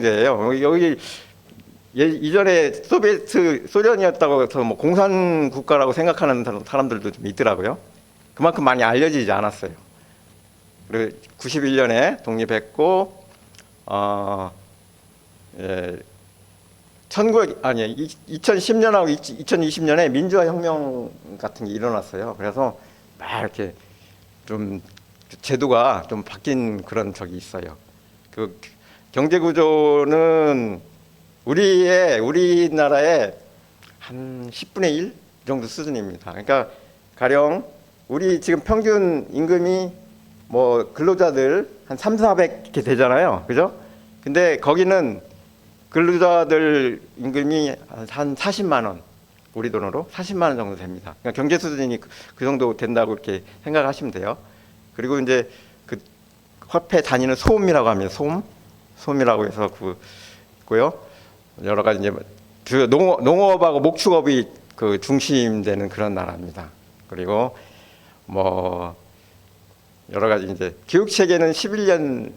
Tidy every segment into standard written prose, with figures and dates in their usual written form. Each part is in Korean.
예요. 여기 이전에 소련이었다고 해서 뭐 공산 국가라고 생각하는 사람들도 좀 있더라고요. 그만큼 많이 알려지지 않았어요. 그리고 91년에 독립했고, 예, 2010년하고 2020년에 민주화 혁명 같은 게 일어났어요. 그래서 막 이렇게 좀 제도가 좀 바뀐 그런 적이 있어요. 그 경제 구조는 우리나라의 한 10분의 1 정도 수준입니다. 그러니까 가령 우리 지금 평균 임금이 뭐 근로자들 한 300, 400 이렇게 되잖아요. 그죠? 근데 거기는 근로자들 임금이 한 40만 원, 우리 돈으로 40만 원 정도 됩니다. 그러니까 경제 수준이 그 정도 된다고 이렇게 생각하시면 돼요. 그리고 이제 그 화폐 단위는 소음이라고 합니다. 소음이라고 해서 그고요. 여러 가지 이제 농업하고 목축업이 그 중심되는 그런 나라입니다. 그리고 뭐 여러 가지 이제 교육 체계는 11년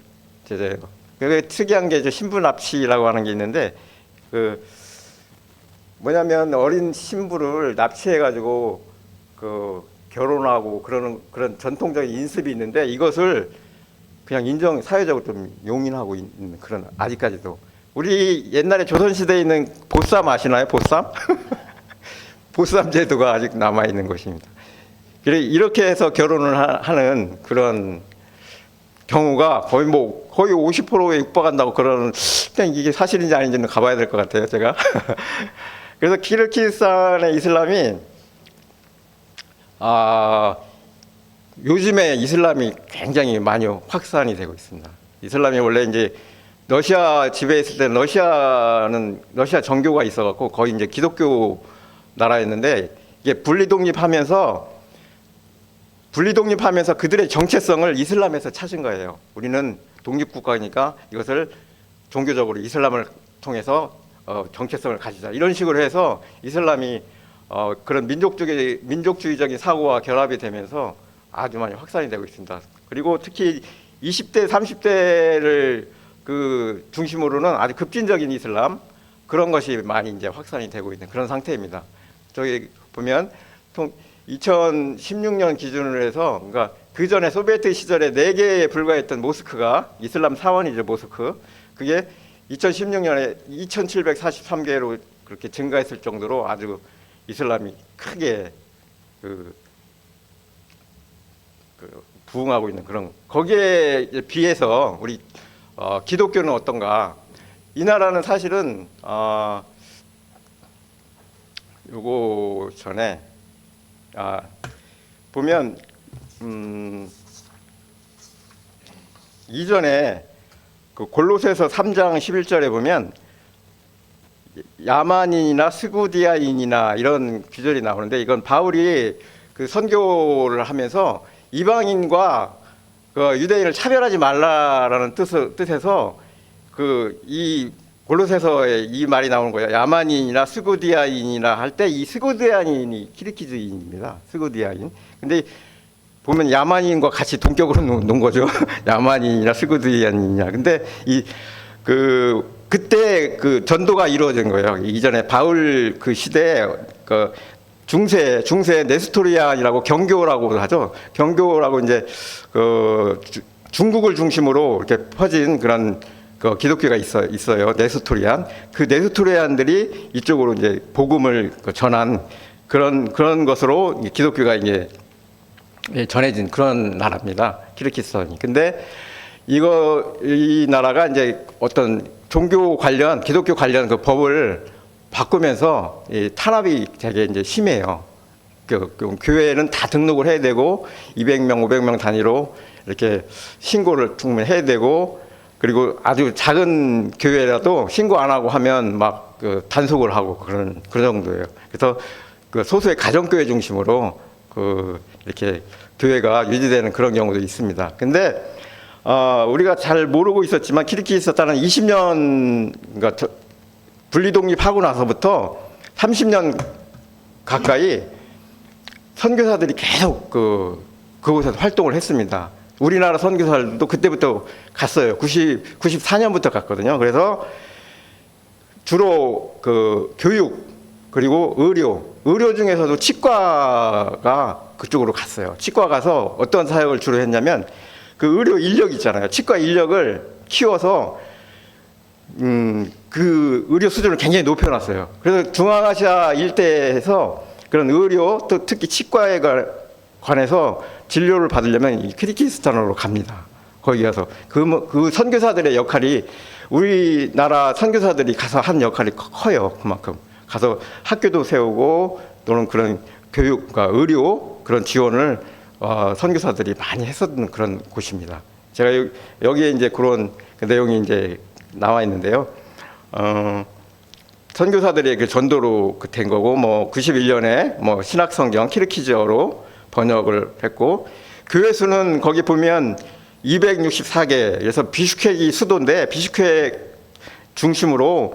제도예요. 그게 특이한 게 신부 납치라고 하는 게 있는데 그 뭐냐면 어린 신부를 납치해가지고 그 결혼하고 그런 전통적인 인습이 있는데 이것을 그냥 사회적으로 좀 용인하고 있는 그런 아직까지도 우리 옛날에 조선시대에 있는 보쌈 아시나요? 보쌈? 보쌈 제도가 아직 남아 있는 것입니다. 이렇게 해서 결혼을 하는 그런 경우가 거의 50%에 육박한다고 그러는 그냥 이게 사실인지 아닌지는 가봐야 될 것 같아요, 제가. 그래서 키르기스탄의 이슬람이 요즘에 이슬람이 굉장히 많이 확산이 되고 있습니다. 이슬람이 원래 이제 러시아 지배했을 때 러시아 정교가 있어갖고 거의 이제 기독교 나라였는데 이게 분리독립하면서 그들의 정체성을 이슬람에서 찾은 거예요. 우리는 독립국가니까 이것을 종교적으로 이슬람을 통해서 정체성을 가지자. 이런 식으로 해서 이슬람이 그런 민족주의적인 사고와 결합이 되면서 아주 많이 확산이 되고 있습니다. 그리고 특히 20대, 30대를 그 중심으로는 아주 급진적인 이슬람 그런 것이 많이 이제 확산이 되고 있는 그런 상태입니다. 저기 보면 2016년 기준으로 해서 그러니까 그 전에 소비에트 시절에 4개에 불과했던 모스크가 이슬람 사원이죠, 모스크. 그게 2016년에 2,743개로 그렇게 증가했을 정도로 아주 이슬람이 크게 부흥하고 있는 그런 거기에 비해서 우리 기독교는 어떤가? 이 나라는 사실은 요거 전에 보면 이전에 그 골로새서 3장 11절에 보면 야만인이나 스구디아인이나 이런 구절이 나오는데 이건 바울이 그 선교를 하면서 이방인과 그 유대인을 차별하지 말라라는 뜻에서 이 골로새서에 이 말이 나오는 거예요. 야만인이나 스구디아인이나 할 때 이 스구디아인이 키르기즈인입니다. 스구디아인. 근데 보면 야만인과 같이 동격으로 놓은 거죠. 야만인이나 스구디아인이냐. 근데 그때 그 전도가 이루어진 거예요. 이전에 바울 그 시대에 그 중세 네스토리안이라고 경교라고 하죠. 경교라고 이제 그 중국을 중심으로 이렇게 퍼진 그런 그 기독교가 있어요. 네스토리안. 그 네스토리안들이 이쪽으로 이제 복음을 전한 그런 것으로 기독교가 이제 전해진 그런 나라입니다. 키르기스탄이. 근데 이 나라가 이제 어떤 기독교 관련 그 법을 바꾸면서 탄압이 되게 이제 심해요. 그 교회는 다 등록을 해야 되고 200명, 500명 단위로 이렇게 신고를 해야 되고 그리고 아주 작은 교회라도 신고 안 하고 하면 막 그 단속을 하고 그런 정도예요. 그래서 그 소수의 가정교회 중심으로 이렇게 교회가 유지되는 그런 경우도 있습니다. 근데 우리가 잘 모르고 있었지만 키르기스탄은 20년 그러니까 분리독립하고 나서부터 30년 가까이 선교사들이 계속 그곳에서 활동을 했습니다. 우리나라 선교사들도 그때부터 갔어요. 94년부터 갔거든요. 그래서 주로 그 교육 그리고 의료 중에서도 치과가 그쪽으로 갔어요. 치과 가서 어떤 사역을 주로 했냐면 그 의료 인력 있잖아요. 치과 인력을 키워서 그 의료 수준을 굉장히 높여놨어요. 그래서 중앙아시아 일대에서 그런 의료 또 특히 치과에 관해서 진료를 받으려면 이 키르기스탄으로 갑니다. 거기 가서 그 선교사들의 역할이 우리나라 선교사들이 가서 한 역할이 커요. 그만큼 가서 학교도 세우고 또는 그런 교육과 의료 그런 지원을 선교사들이 많이 했었던 그런 곳입니다. 제가 여기에 이제 그런 그 내용이 이제 나와 있는데요. 선교사들의 그 전도로 된 거고, 뭐 91년에 뭐 신학성경 키르키즈어로 번역을 했고, 교회 수는 거기 보면 264개. 그래서 비슈케이 수도인데 비슈케 중심으로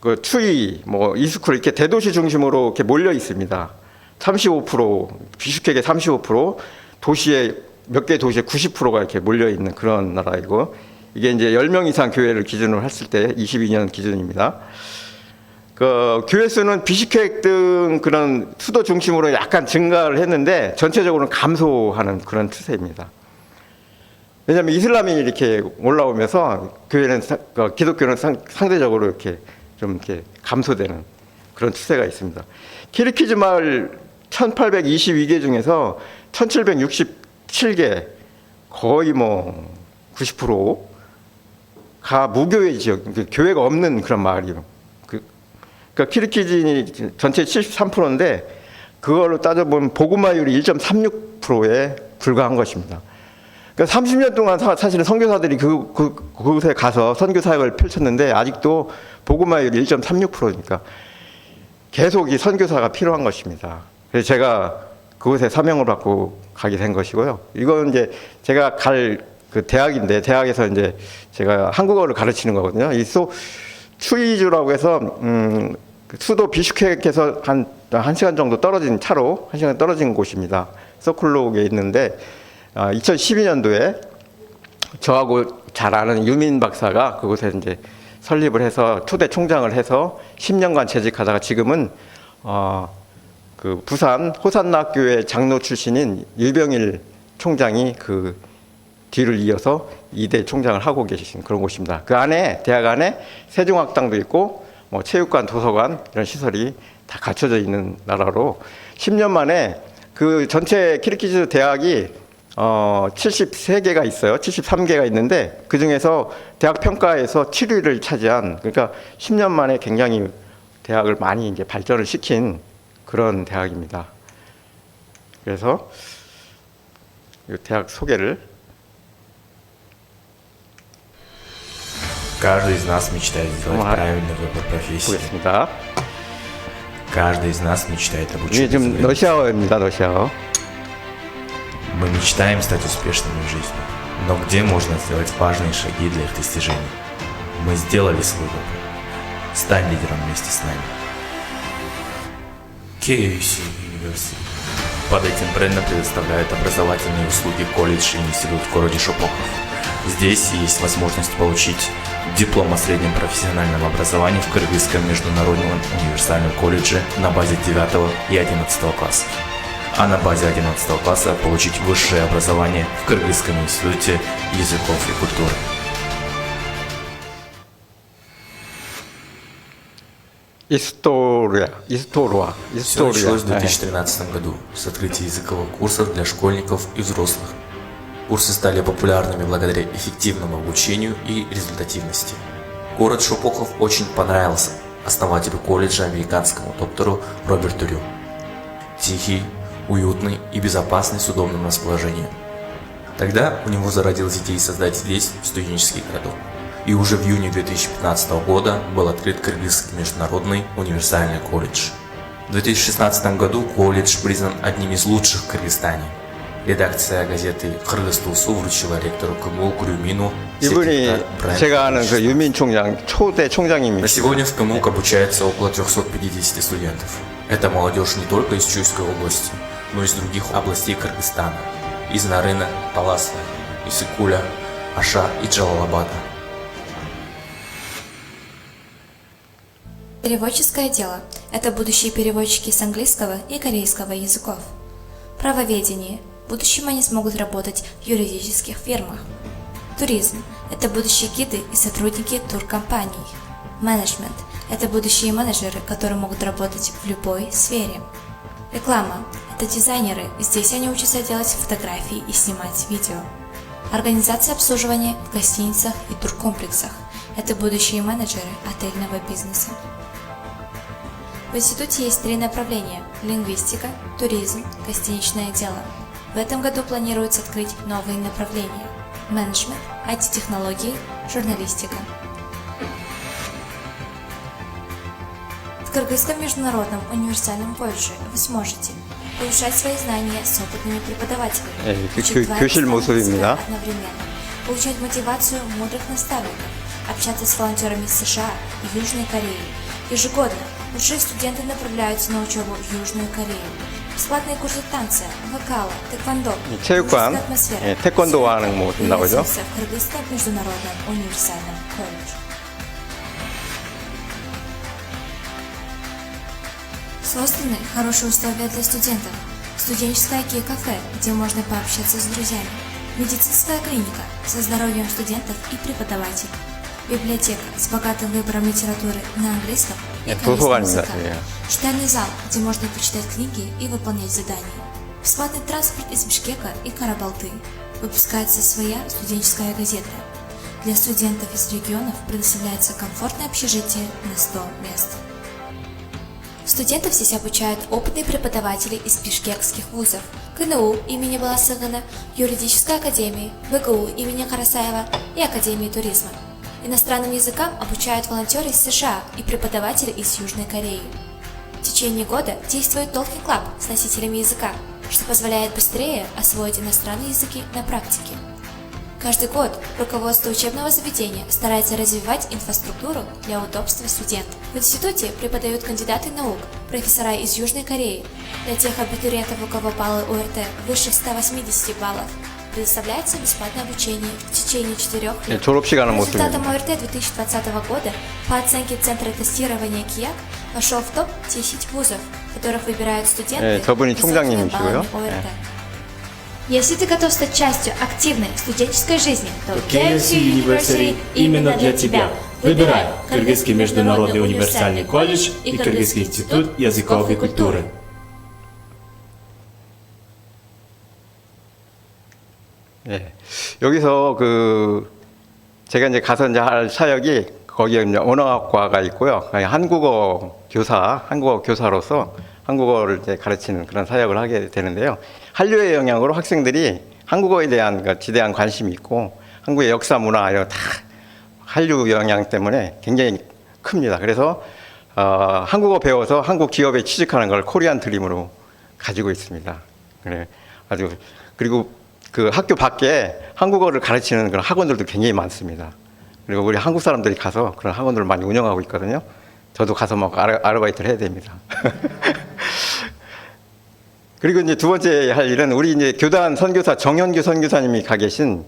그 추이, 뭐 이스쿨 이렇게 대도시 중심으로 이렇게 몰려 있습니다. 35% 비슈케의 35% 도시에 몇 개 도시에 90%가 이렇게 몰려 있는 그런 나라이고, 이게 이제 10명 이상 교회를 기준으로 했을 때 22년 기준입니다. 그 교회 수는 비슈케 등 그런 수도 중심으로 약간 증가를 했는데 전체적으로는 감소하는 그런 추세입니다. 왜냐하면 이슬람이 이렇게 올라오면서 교회는 기독교는 상대적으로 이렇게 좀 이렇게 감소되는 그런 추세가 있습니다. 키르키즈 마을 1822개 중에서 1767개 거의 뭐 90%가 무교회 지역, 교회가 없는 그런 마을이에요. 그러니까 키르키즈 전체 73%인데 그걸로 따져보면 보그마율이 1.36%에 불과한 것입니다. 그러니까 30년 동안 사실은 선교사들이 그곳에 가서 선교 사역을 펼쳤는데 아직도 보그마율이 1.36%니까 계속 이 선교사가 필요한 것입니다. 그래서 제가 그곳에 사명을 받고 가게 된 것이고요. 이건 이제 제가 갈 그 대학인데 대학에서 이제 제가 한국어를 가르치는 거거든요. 이 추이주라고 해서 수도 비슈케크에서 한 1시간 정도 떨어진 차로 1시간 떨어진 곳입니다. 서클록에 있는데 2012년도에 저하고 잘 아는 유민 박사가 그곳에 이제 설립을 해서 초대 총장을 해서 10년간 재직하다가 지금은 그 부산 호산나학교의 장로 출신인 유병일 총장이 그 뒤를 이어서 2대 총장을 하고 계신 그런 곳입니다. 그 안에 대학 안에 세종학당도 있고 뭐 체육관, 도서관 이런 시설이 다 갖춰져 있는 나라로 10년 만에 그 전체 키르키즈 대학이 73개가 있어요. 73개가 있는데 그 중에서 대학 평가에서 7위를 차지한, 그러니까 10년 만에 굉장히 대학을 많이 이제 발전을 시킨 그런 대학입니다. 그래서 이 대학 소개를. Каждый из нас мечтает сделать правильный выбор профессии. 보겠습니다. Каждый из нас мечтает 이게 обучиться. 지금 러시아어입니다. 러시아어. Мы мечтаем стать успешными в жизни. Но где можно сделать важные шаги для их достижения? Мы сделали свой выбор. Стань лидером вместе с нами. KUC University. Под этим брендом предоставляют образовательные услуги колледж и институт в городе Шопоков. Здесь есть возможность получить диплом о среднем профессиональном образовании в Кыргызском международном универсальном колледже на базе 9 и 11 классов. А на базе 11 класса получить высшее образование в Кыргызском институте языков и культуры. История. Все началось в 2013 году с открытия языковых курсов для школьников и взрослых. Курсы стали популярными благодаря эффективному обучению и результативности. Город Шопоков очень понравился основателю колледжа, американскому доктору Роберту Рю. Тихий, уютный и безопасный с удобным расположением. Тогда у него зародилась идея создать здесь студенческий городок. И уже в июне 2015 года был открыт Кыргызский международный универсальный колледж. В 2016 году колледж признан одним из лучших в Кыргызстане. Редакция газеты «Кыргыз Тулсу» вручила ректору КМУ Курюмину 이분이 제가 아는 그 유민 총장, 초대 총장입니다. На сегодня в КМУ обучается около 350 студентов. Это молодежь не только из Чуйской области, но и из других областей Кыргызстана. из Нарына, Таласа, Исыкуля, Аша и Джалалабада. Переводческое дело – это будущие переводчики с английского и корейского языков. Правоведение – в будущем они смогут работать в юридических фирмах. Туризм – это будущие гиды и сотрудники туркомпаний. Менеджмент – это будущие менеджеры, которые могут работать в любой сфере. Реклама – это дизайнеры, здесь они учатся делать фотографии и снимать видео. Организация обслуживания в гостиницах и туркомплексах – это будущие менеджеры отельного бизнеса. В институте есть 3 направления – лингвистика, туризм, гостиничное дело. В этом году планируется открыть новые направления – менеджмент, IT-технологии, журналистика. В Кыргызском международном универсальном колледже вы сможете повышать свои знания с опытными преподавателями, учить 2 교실 иностранных 모습입니다. языка одновременно, получать мотивацию мудрых наставников, общаться с волонтерами из США и Южной Кореи. Ежегодно лучшие студенты направляются на учебу в Южную Корею. Бесплатные курсы танца, вокала, тэквондо, 체육관, дружеская атмосфера. 태권도 하는 모습 나오죠. Приветствуется в Кыргызском международном универсальном колледже. Созданы хорошие условия для студентов. Студенческое кафе, где можно пообщаться с друзьями. Медицинская клиника со здоровьем студентов и преподавателей. Библиотека с богатым выбором литературы на английском и корейском 도서관입니다. языках. Читальный зал, где можно почитать книги и выполнять задания. Бесплатный транспорт из Бишкека и Карабалты. Выпускается своя студенческая газета. Для студентов из регионов предоставляется комфортное общежитие на 100 мест. Студентов здесь обучают опытные преподаватели из бишкекских вузов: КНУ имени Баласыгына, юридической академии, ВГУ имени Карасаева и Академии туризма. Иностранным языкам обучают волонтеры из США и преподаватели из Южной Кореи. В течение года действует Talking Club с носителями языка, что позволяет быстрее освоить иностранные языки на практике. Каждый год руководство учебного заведения старается развивать инфраструктуру для удобства студентов. В институте преподают кандидаты наук, профессора из Южной Кореи. Для тех абитуриентов, у кого баллы ОРТ выше 180 баллов, предоставляется бесплатное обучение в течение 4 лет. 졸업식 하는 По результатам 모습입니다. ОРТ 2020 года по оценке Центра тестирования КИАК вошел в топ-10 вузов, которых выбирают студенты 저분이 с высокими 총장님이시고요. баллами ОРТ. Если ты готов стать частью активной студенческой жизни, то KLC University именно для тебя. Выбирай Кыргызский международный универсальный колледж и Кыргызский институт языков и культуры. 예. 여기서 제가 이제 가서 이제 할 사역이 거기에 이제 언어학과가 있고요. 한국어 교사로서 한국어를 이제 가르치는 그런 사역을 하게 되는데요. 한류의 영향으로 학생들이 한국어에 대한 지대한 관심이 있고 한국의 역사, 문화 이런 다 한류 영향 때문에 굉장히 큽니다. 그래서 한국어 배워서 한국 기업에 취직하는 걸 코리안 드림으로 가지고 있습니다. 그래 아주 그리고 그 학교 밖에 한국어를 가르치는 그런 학원들도 굉장히 많습니다. 그리고 우리 한국 사람들이 가서 그런 학원들을 많이 운영하고 있거든요. 저도 가서 막 아르바이트를 해야 됩니다. 그리고 이제 두 번째 할 일은 우리 이제 교단 선교사 정현규 선교사님이 가 계신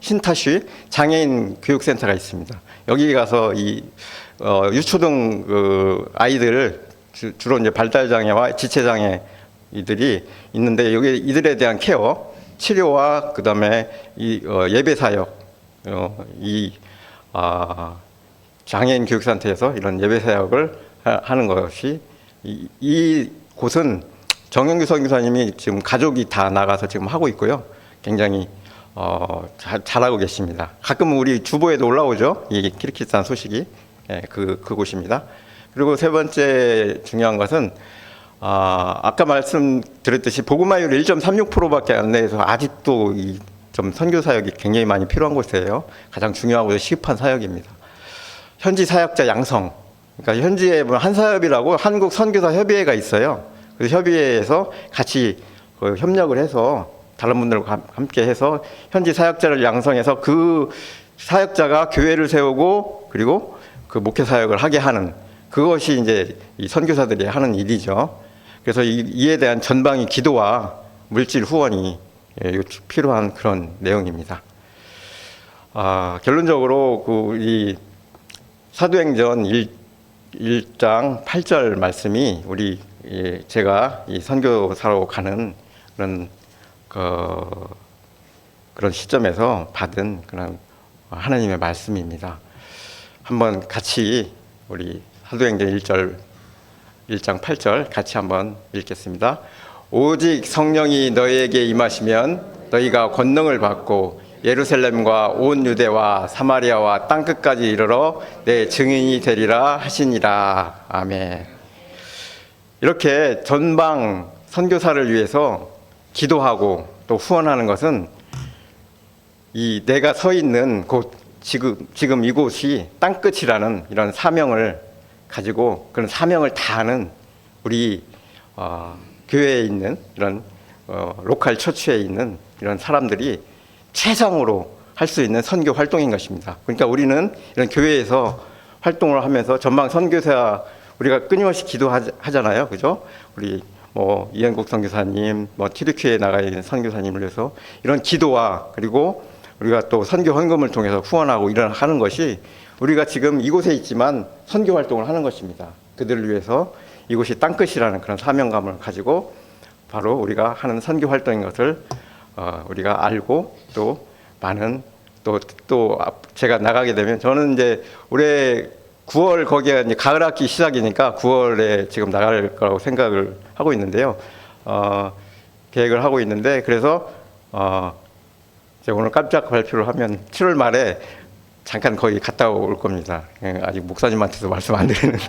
신타시 장애인 교육센터가 있습니다. 여기 가서 이 유초등 아이들 주로 이제 발달 장애와 지체 장애 이들이 있는데 여기 이들에 대한 케어, 치료와 그다음에 이 예배 사역, 장애인 교육센터에서 이런 예배 사역을 하는 것이 이 곳은 정영규 선교사님이 지금 가족이 다 나가서 지금 하고 있고요. 굉장히 잘하고 계십니다. 가끔 우리 주보에도 올라오죠. 이 키르기스탄 소식이 그곳입니다. 그리고 세 번째 중요한 것은 아까 말씀드렸듯이 복음화율 1.36%밖에 안 돼서 아직도 이 좀 선교 사역이 굉장히 많이 필요한 곳이에요. 가장 중요하고 시급한 사역입니다. 현지 사역자 양성. 그러니까 현지에 한사협이라고 한국 선교사 협의회가 있어요. 그래서 협의회에서 같이 협력을 해서 다른 분들과 함께 해서 현지 사역자를 양성해서 그 사역자가 교회를 세우고 그리고 그 목회 사역을 하게 하는 그것이 이제 이 선교사들이 하는 일이죠. 그래서 이에 대한 전방위 기도와 물질 후원이 필요한 그런 내용입니다. 결론적으로 이 사도행전 1장 8절 말씀이 우리 제가 이 선교사로 가는 그런 시점에서 받은 그런 하나님의 말씀입니다. 한번 같이 우리 사도행전 1장 8절 같이 한번 읽겠습니다. 오직 성령이 너희에게 임하시면 너희가 권능을 받고 예루살렘과 온 유대와 사마리아와 땅끝까지 이르러 내 증인이 되리라 하시니라. 아멘. 이렇게 전방 선교사를 위해서 기도하고 또 후원하는 것은 이 내가 서 있는 곳 지금 이곳이 땅끝이라는 이런 사명을 가지고 그런 사명을 다하는 우리 교회에 있는 이런 로컬 처치에 있는 이런 사람들이 최상으로 할 수 있는 선교 활동인 것입니다. 그러니까 우리는 이런 교회에서 활동을 하면서 전방 선교사 우리가 끊임없이 기도하잖아요, 그죠? 우리 이현국 선교사님, TDQ에 나가 있는 선교사님을 위해서 이런 기도와 그리고 우리가 또 선교 헌금을 통해서 후원하고 하는 것이 우리가 지금 이곳에 있지만 선교 활동을 하는 것입니다. 그들을 위해서 이곳이 땅끝이라는 그런 사명감을 가지고 바로 우리가 하는 선교 활동인 것을 우리가 알고 또 많은 또 제가 나가게 되면 저는 이제 올해 9월 거기에 이제 가을 학기 시작이니까 9월에 지금 나갈 거라고 생각을 하고 있는데요. 계획을 하고 있는데 그래서 제가 오늘 깜짝 발표를 하면 7월 말에 잠깐 거기 갔다 올 겁니다. 아직 목사님한테도 말씀 안 드리는데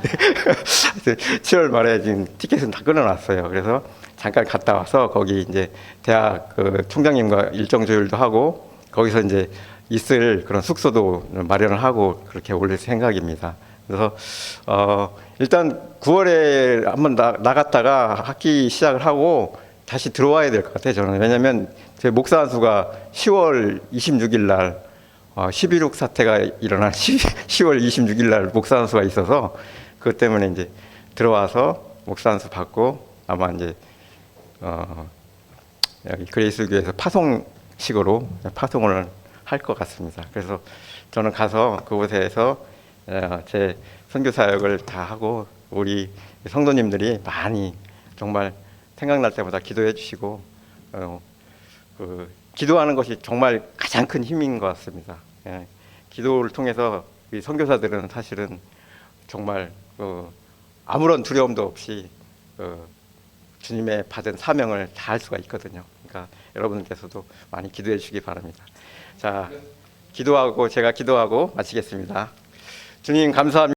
7월 말에 지금 티켓은 다 끊어놨어요. 그래서 잠깐 갔다 와서 거기 이제 대학 총장님과 일정 조율도 하고 거기서 이제 있을 그런 숙소도 마련을 하고 그렇게 올 생각입니다. 그래서 일단 9월에 한번 나갔다가 학기 시작을 하고 다시 들어와야 될 것 같아요. 저는 왜냐하면 제 목사 안수가 10월 26일 날 11.6 사태가 일어난 10월 26일 날 목사 안수가 있어서 그것 때문에 이제 들어와서 목사 안수 받고 아마 이제 여기 그레이스교회에서 파송식으로 파송을 할 것 같습니다. 그래서 저는 가서 그곳에서 제 선교 사역을 다 하고 우리 성도님들이 많이 정말 생각날 때마다 기도해 주시고 기도하는 것이 정말 가장 큰 힘인 것 같습니다. 기도를 통해서 이 선교사들은 사실은 정말 아무런 두려움도 없이 주님의 받은 사명을 다할 수가 있거든요. 그러니까 여러분께서도 많이 기도해 주시기 바랍니다. 자, 제가 기도하고 마치겠습니다. 주님 감사합니다.